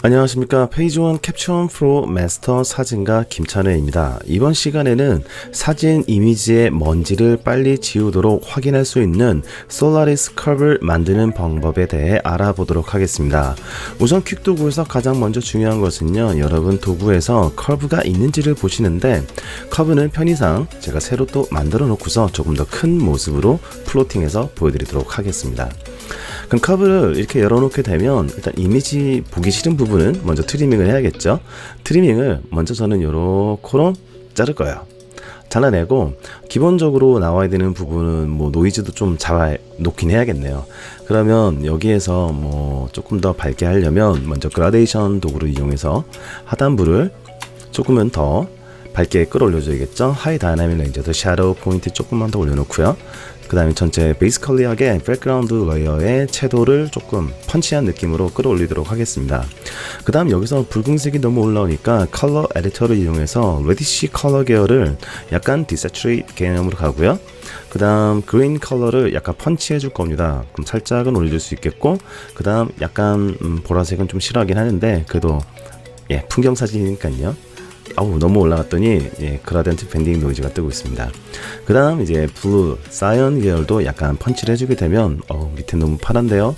안녕하십니까. 페이지원 캡처 프로 마스터 사진가 김찬회입니다. 이번 시간에는 사진 이미지의 먼지를 빨리 지우도록 확인할 수 있는 솔라리스 커브를 만드는 방법에 대해 알아보도록 하겠습니다. 우선 퀵 도구에서 가장 먼저 중요한 것은요, 여러분 도구에서 커브가 있는지를 보시는데, 커브는 편의상 제가 새로 또 만들어 놓고서 조금 더 큰 모습으로 플로팅해서 보여드리도록 하겠습니다. 그럼 커브를 이렇게 열어놓게 되면 일단 이미지 보기 싫은 부분은 먼저 트리밍을 해야겠죠. 트리밍을 먼저 저는 요렇게로 자를 거예요. 잘라내고 기본적으로 나와야 되는 부분은 뭐 노이즈도 좀 잡아 놓긴 해야겠네요. 그러면 여기에서 뭐 조금 더 밝게 하려면 먼저 그라데이션 도구를 이용해서 하단부를 조금은 더 밝게 끌어올려 줘야겠죠. 하이 다이나믹 렌저도 섀도우 포인트 조금만 더 올려놓고요. 그 다음에 전체 베이스 컬리하게 백그라운드 레이어의 채도를 조금 펀치한 느낌으로 끌어올리도록 하겠습니다. 그 다음 여기서 붉은색이 너무 올라오니까 컬러 에디터를 이용해서 레디시 컬러 계열을 약간 디세츄레이트 개념으로 가고요. 그 다음 그린 컬러를 약간 펀치해 줄 겁니다. 그럼 살짝은 올려줄 수 있겠고, 그 다음 약간 보라색은 좀 싫어하긴 하는데 그래도 풍경 사진이니까요. 너무 올라갔더니 그라덴트 밴딩 노이즈가 뜨고 있습니다. 그 다음 이제 블루, 사이언 계열도 약간 펀치를 해주게 되면 밑에 너무 파란데요.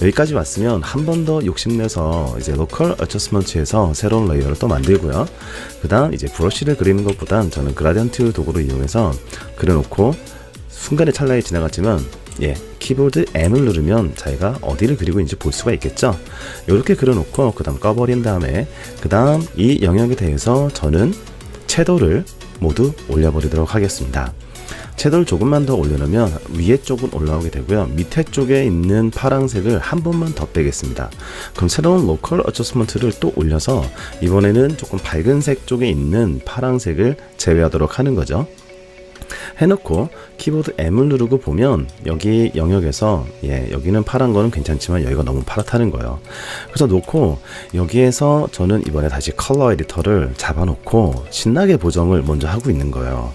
여기까지 왔으면 한 번 더 욕심내서 이제 로컬 어저스먼트에서 새로운 레이어를 또 만들고요. 그 다음 이제 브러쉬를 그리는 것보단 저는 그라디언트 도구를 이용해서 그려놓고 순간의 찰나에 지나갔지만 키보드 M을 누르면 자기가 어디를 그리고 있는지 볼 수가 있겠죠. 이렇게 그려놓고 그 다음 꺼버린 다음에 그 다음 이 영역에 대해서 저는 채도를 모두 올려버리도록 하겠습니다. 채도를 조금만 더 올려놓으면 위에 쪽은 올라오게 되고요. 밑에 쪽에 있는 파란색을 한 번만 더 빼겠습니다. 그럼 새로운 로컬 어저스먼트를 또 올려서 이번에는 조금 밝은 색 쪽에 있는 파란색을 제외하도록 하는 거죠. 해놓고 키보드 M을 누르고 보면 여기 영역에서 여기는 파란 거는 괜찮지만 여기가 너무 파랗다는 거예요. 그래서 놓고 여기에서 저는 이번에 다시 컬러 에디터를 잡아놓고 신나게 보정을 먼저 하고 있는 거예요.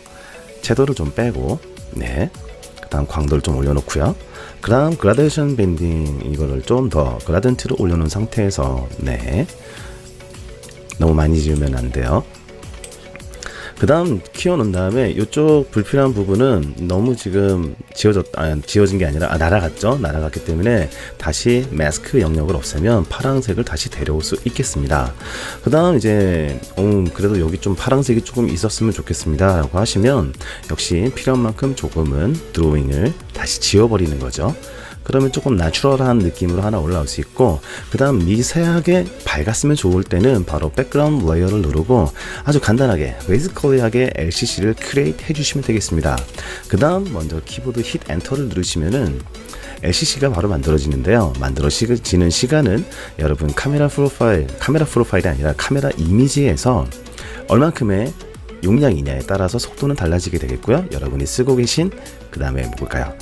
채도를 좀 빼고 그 다음 광도를 좀 올려놓고요. 그 다음 그라데이션 밴딩 이거를 좀 더 그라덴트를 올려놓은 상태에서 너무 많이 지우면 안 돼요. 그 다음 키워놓은 다음에 이쪽 불필요한 부분은 너무 지금 지워진 게 아니라 날아갔죠. 날아갔기 때문에 다시 마스크 영역을 없애면 파란색을 다시 데려올 수 있겠습니다. 그 다음 이제 그래도 여기 좀 파란색이 조금 있었으면 좋겠습니다 라고 하시면 역시 필요한 만큼 조금은 드로잉을 다시 지워버리는 거죠. 그러면 조금 내추럴한 느낌으로 하나 올라올 수 있고, 그 다음 미세하게 밝았으면 좋을 때는 바로 백그라운드 레이어를 누르고 아주 간단하게 베이스컬리하게 LCC를 크리에이트 해주시면 되겠습니다. 그 다음 먼저 키보드 힛 엔터를 누르시면은 LCC가 바로 만들어지는데요. 만들어지는 시간은 여러분 카메라 프로파일이 아니라 카메라 이미지에서 얼만큼의 용량이냐에 따라서 속도는 달라지게 되겠고요. 여러분이 쓰고 계신 그 다음에 뭘까요?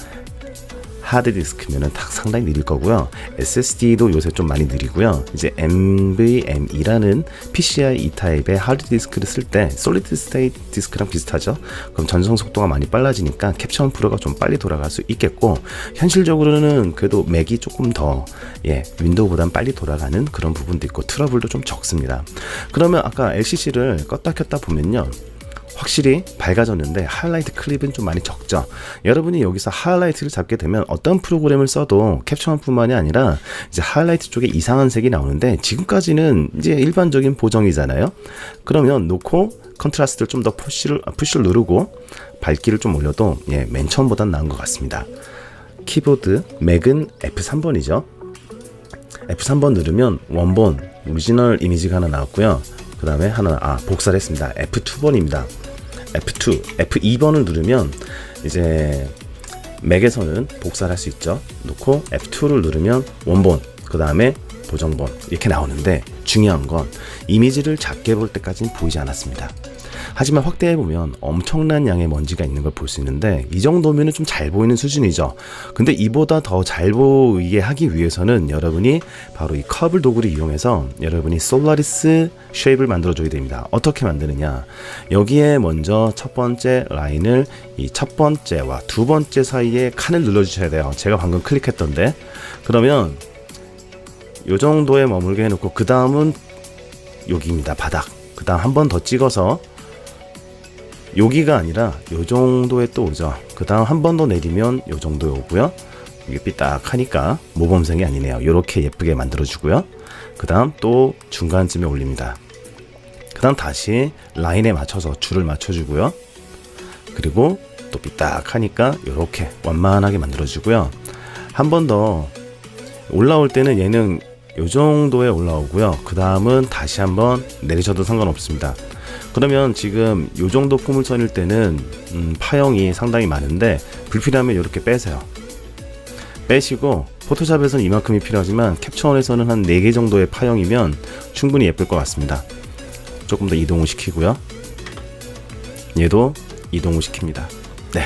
하드디스크면은 상당히 느릴 거고요. SSD도 요새 좀 많이 느리고요. 이제 NVMe라는 PCI E타입의 하드디스크를 쓸 때 솔리드 스테이트 디스크랑 비슷하죠. 그럼 전송 속도가 많이 빨라지니까 캡처 프로가 좀 빨리 돌아갈 수 있겠고, 현실적으로는 그래도 맥이 조금 더 윈도우보단 빨리 돌아가는 그런 부분도 있고 트러블도 좀 적습니다. 그러면 아까 LCC를 껐다 켰다 보면요, 확실히 밝아졌는데 하이라이트 클립은 좀 많이 적죠. 여러분이 여기서 하이라이트를 잡게 되면 어떤 프로그램을 써도 캡처만 뿐만이 아니라 이제 하이라이트 쪽에 이상한 색이 나오는데, 지금까지는 이제 일반적인 보정이잖아요. 그러면 놓고 컨트라스트를 좀 더 푸시를 누르고 밝기를 좀 올려도 맨 처음보단 나은 것 같습니다. 키보드 맥은 F3번이죠. F3번 누르면 원본 오리지널 이미지가 하나 나왔고요. 그 다음에 하나 복사를 했습니다. F2번입니다. F2번을 누르면 이제 맥에서는 복사를 할 수 있죠. 놓고 F2를 누르면 원본, 그 다음에 보정본 이렇게 나오는데, 중요한 건 이미지를 작게 볼 때까지는 보이지 않았습니다. 하지만 확대해보면 엄청난 양의 먼지가 있는 걸 볼 수 있는데 이 정도면 좀 잘 보이는 수준이죠. 근데 이보다 더 잘 보이게 하기 위해서는 여러분이 바로 이 커블 도구를 이용해서 여러분이 솔라리스 쉐입을 만들어줘야 됩니다. 어떻게 만드느냐, 여기에 먼저 첫 번째 라인을 이 첫 번째와 두 번째 사이에 칸을 눌러주셔야 돼요. 제가 방금 클릭했던데, 그러면 요 정도에 머물게 해놓고 그 다음은 여기입니다. 바닥. 그 다음 한 번 더 찍어서 여기가 아니라 요 정도에 또 오죠. 그 다음 한 번 더 내리면 요 정도에 오고요. 이게 삐딱하니까 모범생이 아니네요. 요렇게 예쁘게 만들어주고요. 그 다음 또 중간쯤에 올립니다. 그 다음 다시 라인에 맞춰서 줄을 맞춰주고요. 그리고 또 삐딱하니까 요렇게 완만하게 만들어주고요. 한 번 더 올라올 때는 얘는 요 정도에 올라오고요. 그 다음은 다시 한번 내리셔도 상관없습니다. 그러면 지금 요 정도 포물선일 때는 파형이 상당히 많은데 불필요하면 이렇게 빼세요. 빼시고 포토샵에서는 이만큼이 필요하지만 캡처원에서는 한 4개 정도의 파형이면 충분히 예쁠 것 같습니다. 조금 더 이동을 시키고요. 얘도 이동을 시킵니다. 네,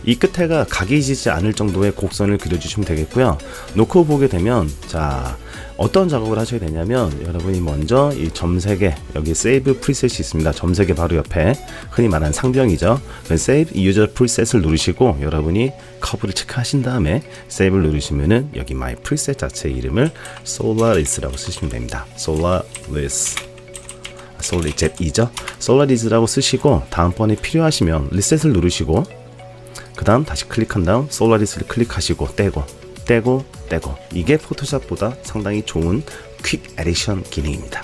이 끝에가 각이 지지 않을 정도의 곡선을 그려주시면 되겠고요. 놓고 보게 되면 자, 어떤 작업을 하셔야 되냐면 여러분이 먼저 이 점색에 여기 세이브 프리셋이 있습니다. 점색의 바로 옆에 흔히 말하는 상병이죠. 세이브 유저 프리셋을 누르시고 여러분이 커브를 체크하신 다음에 세이브를 누르시면은 여기 마이 프리셋 자체의 이름을 솔라리스라고 쓰시면 됩니다. 솔라리스, 솔리젯이죠. 솔라리스라고 쓰시고 다음번에 필요하시면 리셋을 누르시고 그 다음 다시 클릭한 다음 솔라리스를 클릭하시고 떼고 이게 포토샵보다 상당히 좋은 퀵 에디션 기능입니다.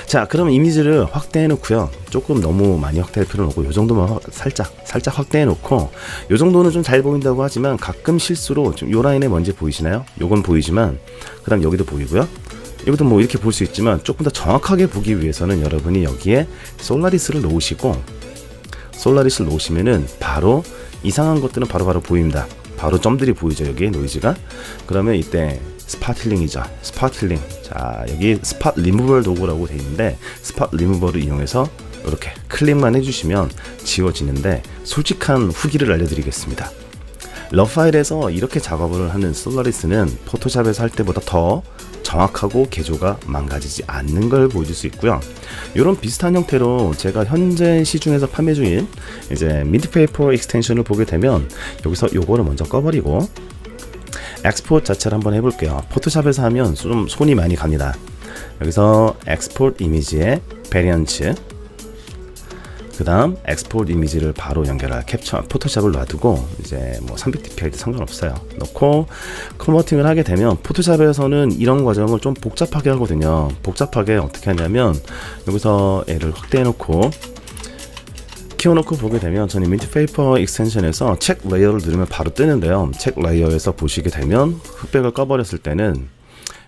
자, 그럼 이미지를 확대해 놓고요. 조금 너무 많이 확대할 필요는 없고 요 정도만 살짝 확대해 놓고, 요 정도는 좀 잘 보인다고 하지만 가끔 실수로 좀 요 라인에 먼지 보이시나요? 요건 보이지만 그 다음 여기도 보이고요. 여기도 뭐 이렇게 볼 수 있지만 조금 더 정확하게 보기 위해서는 여러분이 여기에 솔라리스를 놓으시면은 바로 이상한 것들은 바로바로 보입니다. 바로 점들이 보이죠. 여기 노이즈가. 그러면 이때 스파틀링이죠. 스파틀링. 자, 여기 스팟 리무벌 도구라고 되어 있는데 스팟 리무벌을 이용해서 이렇게 클릭만 해주시면 지워지는데 솔직한 후기를 알려드리겠습니다. 러브 파일에서 이렇게 작업을 하는 솔라리스는 포토샵에서 할 때보다 더 정확하고 개조가 망가지지 않는 걸 보여줄 수 있고요. 이런 비슷한 형태로 제가 현재 시중에서 판매 중인 이제 민트페이퍼 익스텐션을 보게 되면 여기서 요거를 먼저 꺼버리고 엑스포트 자체를 한번 해볼게요. 포토샵에서 하면 좀 손이 많이 갑니다. 여기서 엑스포트 이미지의 베리언츠, 그 다음 엑스포트 이미지를 바로 연결할 캡처 포토샵을 놔두고 이제 뭐 300dpi도 상관없어요. 넣고 컨버팅을 하게 되면 포토샵에서는 이런 과정을 좀 복잡하게 하거든요. 복잡하게 어떻게 하냐면 여기서 얘를 확대해 놓고 키워놓고 보게 되면 저는 민트페이퍼 익스텐션에서 책 레이어를 누르면 바로 뜨는데요. 책 레이어에서 보시게 되면 흑백을 꺼버렸을 때는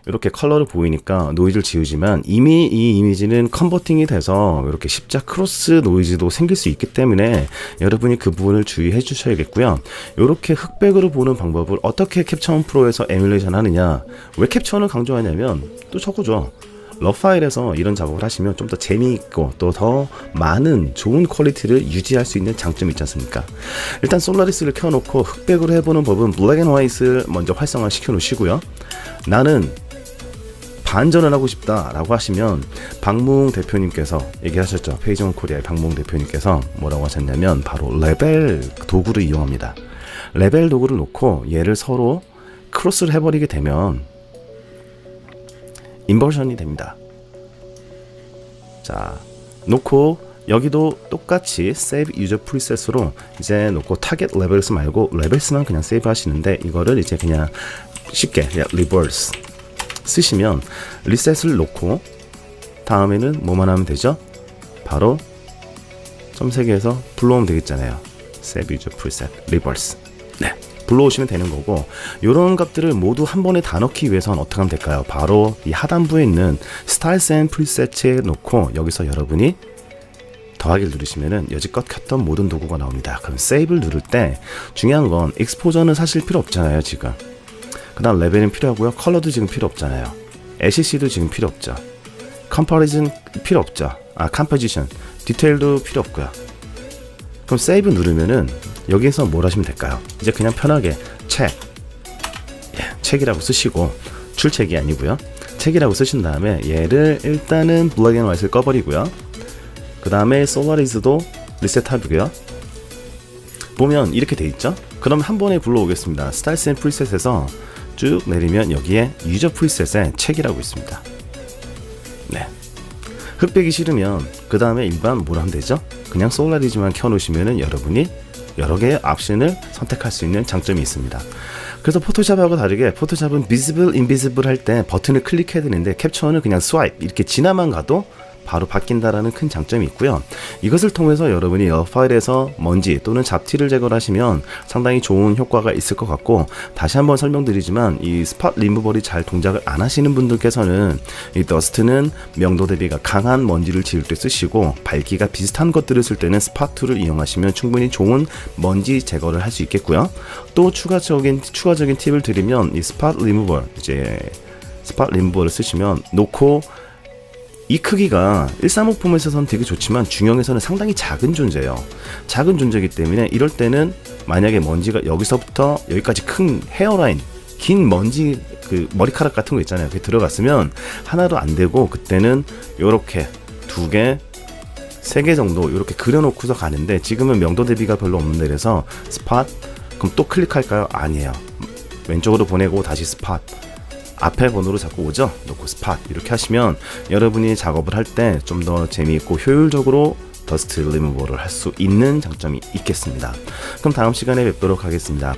이렇게 컬러를 보이니까 노이즈를 지우지만 이미 이 이미지는 컨버팅이 돼서 이렇게 십자 크로스 노이즈도 생길 수 있기 때문에 여러분이 그 부분을 주의해 주셔야겠고요. 이렇게 흑백으로 보는 방법을 어떻게 캡처원 프로에서 에뮬레이션 하느냐, 왜 캡처원을 강조하냐면 또 저거죠. 러브 파일에서 이런 작업을 하시면 좀 더 재미있고 또 더 많은 좋은 퀄리티를 유지할 수 있는 장점이 있지 않습니까? 일단 솔라리스를 켜놓고 흑백으로 해보는 법은 블랙 앤 화이트를 먼저 활성화 시켜 놓으시고요. 나는 반전을 하고 싶다 라고 하시면 박무웅 대표님께서 얘기하셨죠. 페이지원 코리아의 박무웅 대표님께서 뭐라고 하셨냐면 바로 레벨 도구를 이용합니다. 레벨 도구를 놓고 얘를 서로 크로스를 해버리게 되면 인버전이 됩니다. 자, 놓고 여기도 똑같이 Save User Preset으로 이제 놓고 타겟 레벨스 말고 레벨스만 그냥 세이브 하시는데 이거를 이제 그냥 쉽게 그냥 리버스 쓰시면 리셋을 놓고 다음에는 뭐만 하면 되죠? 바로 점 3개에서 불러오면 되겠잖아요. Save User Preset, Reverse. 네, 불러오시면 되는 거고, 이런 값들을 모두 한 번에 다 넣기 위해서는 어떻게 하면 될까요? 바로 이 하단부에 있는 Styles and Preset에 놓고 여기서 여러분이 더하기를 누르시면은 여지껏 켰던 모든 도구가 나옵니다. 그럼 Save를 누를 때 중요한 건 익스포저는 사실 필요 없잖아요, 지금. 그 다음 레벨은 필요하고요. 컬러도 지금 필요 없잖아요. ACC도 지금 필요 없죠. 컴퍼리즌 필요 없죠. 컴포지션, 디테일도 필요 없고요. 그럼 세이브 누르면은 여기에서 뭘 하시면 될까요? 이제 그냥 편하게 책이라고 쓰시고, 출첵이 아니고요, 책이라고 쓰신 다음에 얘를 일단은 블랙 앤 화이트를 꺼버리고요. 그 다음에 솔라리스도 리셋하고요. 보면 이렇게 돼 있죠? 그럼 한 번에 불러오겠습니다. 스타일스 앤 프리셋에서 쭉 내리면 여기에 유저 프리셋에 책이라고 있습니다. 네. 흑백이 싫으면 그 다음에 일반 뭘 하면 되죠? 그냥 솔라리즈만 켜놓으시면은 여러분이 여러 개의 옵션을 선택할 수 있는 장점이 있습니다. 그래서 포토샵하고 다르게 포토샵은 비지블, 인비지블 할 때 버튼을 클릭해야 되는데 캡처는 그냥 스와이프 이렇게 지나만 가도 바로 바뀐다라는 큰 장점이 있고요. 이것을 통해서 여러분이 파일에서 먼지 또는 잡티를 제거하시면 상당히 좋은 효과가 있을 것 같고, 다시 한번 설명드리지만 이 스팟 리무벌이 잘 동작을 안 하시는 분들께서는 이 더스트는 명도 대비가 강한 먼지를 지울 때 쓰시고, 밝기가 비슷한 것들을 쓸 때는 스팟 툴을 이용하시면 충분히 좋은 먼지 제거를 할 수 있겠고요. 또 추가적인 팁을 드리면 이 스팟 리무벌, 이제 스팟 리무벌을 쓰시면 놓고 이 크기가 135 포맷에서는 되게 좋지만 중형에서는 상당히 작은 존재예요. 작은 존재이기 때문에 이럴 때는 만약에 먼지가 여기서부터 여기까지 큰 헤어라인, 긴 먼지 그 머리카락 같은 거 있잖아요. 그게 들어갔으면 하나도 안 되고, 그때는 요렇게 2개, 3개 정도 이렇게 그려놓고서 가는데, 지금은 명도 대비가 별로 없는 데라서 스팟, 그럼 또 클릭할까요? 아니에요. 왼쪽으로 보내고 다시 스팟, 앞에 번호로 자꾸 오죠? 놓고 스팟 이렇게 하시면 여러분이 작업을 할 때 좀 더 재미있고 효율적으로 더스트 리무버를 할 수 있는 장점이 있겠습니다. 그럼 다음 시간에 뵙도록 하겠습니다.